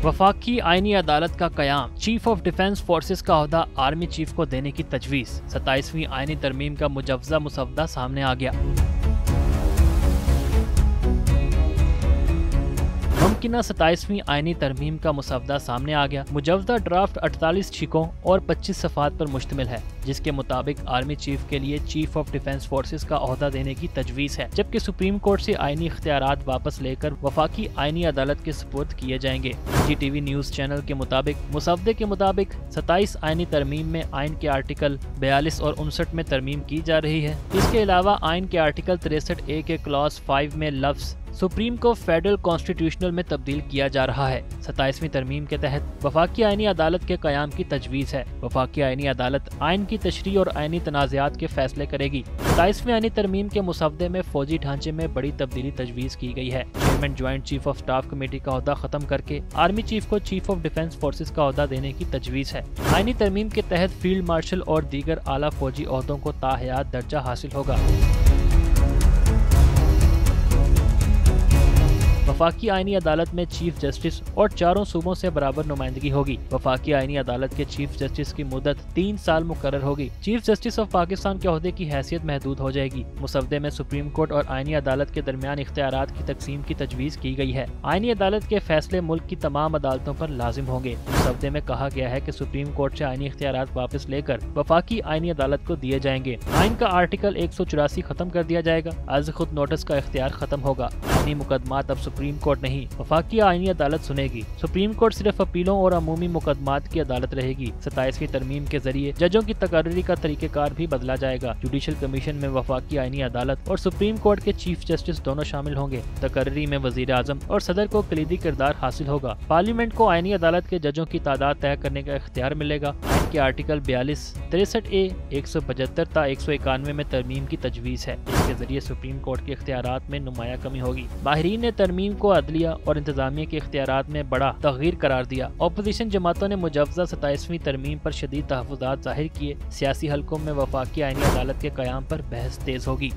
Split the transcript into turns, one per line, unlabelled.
वफाकी आईनी अदालत का क़याम, चीफ ऑफ डिफेंस फोर्सेस का ओहदा आर्मी चीफ को देने की तजवीज़। 27वीं आईनी तरमीम का मुजव्वज़ा मुसवदा सामने आ गया। मुमकिना 27वीं आईनी तरमीम का मुसवदा सामने आ गया। मुजव्वज़ा ड्राफ्ट 48 छिकों और 25 सफ़ात पर मुश्तमिल है, जिसके मुताबिक आर्मी चीफ के लिए चीफ ऑफ डिफेंस फोर्सेस का ओहदा देने की तजवीज़ है, जबकि सुप्रीम कोर्ट से आईनी इख्तियारात वापस लेकर वफाकी आईनी अदालत के सुपुर्द किए जाएंगे। GTV न्यूज़ चैनल के मुताबिक मुसवदे के मुताबिक 27 आईनी तरमीम में आइन के आर्टिकल 42 और 59 में तरमीम की जा रही है। इसके अलावा आइन के आर्टिकल 63A के क्लॉज 5 में लफ्ज़ सुप्रीम को फेडरल कॉन्स्टिट्यूशनल में तब्दील किया जा रहा है। 27वीं तरमीम के तहत वफाकी आईनी अदालत के क़याम की तजवीज़ है। वफाकी आईनी अदालत आइन की तशरीह और आईनी तनाज़ात के फैसले करेगी। 27वीं आईनी तरमीम के मुसवदे में फौजी ढांचे में बड़ी तब्दीली तजवीज़ की गई है। Chairman joint chief of staff committee का ओहदा खत्म करके आर्मी चीफ को चीफ ऑफ डिफेंस फोर्सेस का ओहदा देने की तजवीज़ है। आईनी तरमीम के तहत फील्ड मार्शल और दीगर आला फौजी ओहदों को ताहयात दर्जा हासिल होगा। वफाकी आईनी अदालत में चीफ जस्टिस और चारों सूबों से बराबर नुमाइंदगी होगी। वफाकी आईनी अदालत के चीफ जस्टिस की मुद्दत 3 साल मुकर्रर होगी। चीफ जस्टिस ऑफ पाकिस्तान के ओहदे की हैसियत महदूद हो जाएगी। मुसवदे में सुप्रीम कोर्ट और आईनी अदालत के दरमियान इख्तियारात की तकसीम की तजवीज़ की गई है। आईनी अदालत के फैसले मुल्क की तमाम अदालतों पर लाजिम होंगे। मुसवदे में कहा गया है कि सुप्रीम कोर्ट से आईनी इख्तियारात वापस लेकर वफाकी आईनी अदालत को दिए जाएंगे। आइन का आर्टिकल 184 खत्म कर दिया जाएगा। आज खुद नोटिस का इख्तियार खत्म होगा। आईनी मुकदमात अब सुप्रीम कोर्ट नहीं, वफाकी आईनी अदालत सुनेगी। सुप्रीम कोर्ट सिर्फ अपीलों और अमूमी मुकदमात की अदालत रहेगी। 27वीं तरमीम के जरिए जजों की तकर्री का तरीक़ेकार भी बदला जाएगा। जुडिशल कमीशन में वफाकी आईनी अदालत और सुप्रीम कोर्ट के चीफ जस्टिस दोनों शामिल होंगे। तकर्री में वजीर आजम और सदर को कलीदी किरदार हासिल होगा। पार्लियामेंट को आईनी अदालत के जजों की तादाद तय करने का इख्तियार मिलेगा। आइन के आर्टिकल 42, 63A, 175 ता 191 में तरमीम की तजवीज़ है। इसके जरिए सुप्रीम कोर्ट के इख्तियारात में नुमाया कमी होगी। माहिरीन ने तरमीम को अदलिया और इंतजामिया के इख्तियारात में बड़ा तगयीर करार दिया। अपोजिशन जमातों ने मुजव्वज़ा 27वीं तरमीम पर शदीद तहफ़्फ़ुज़ात ज़ाहिर किए। सियासी हलकों में वफाकी आईनी अदालत के क़याम पर बहस तेज होगी।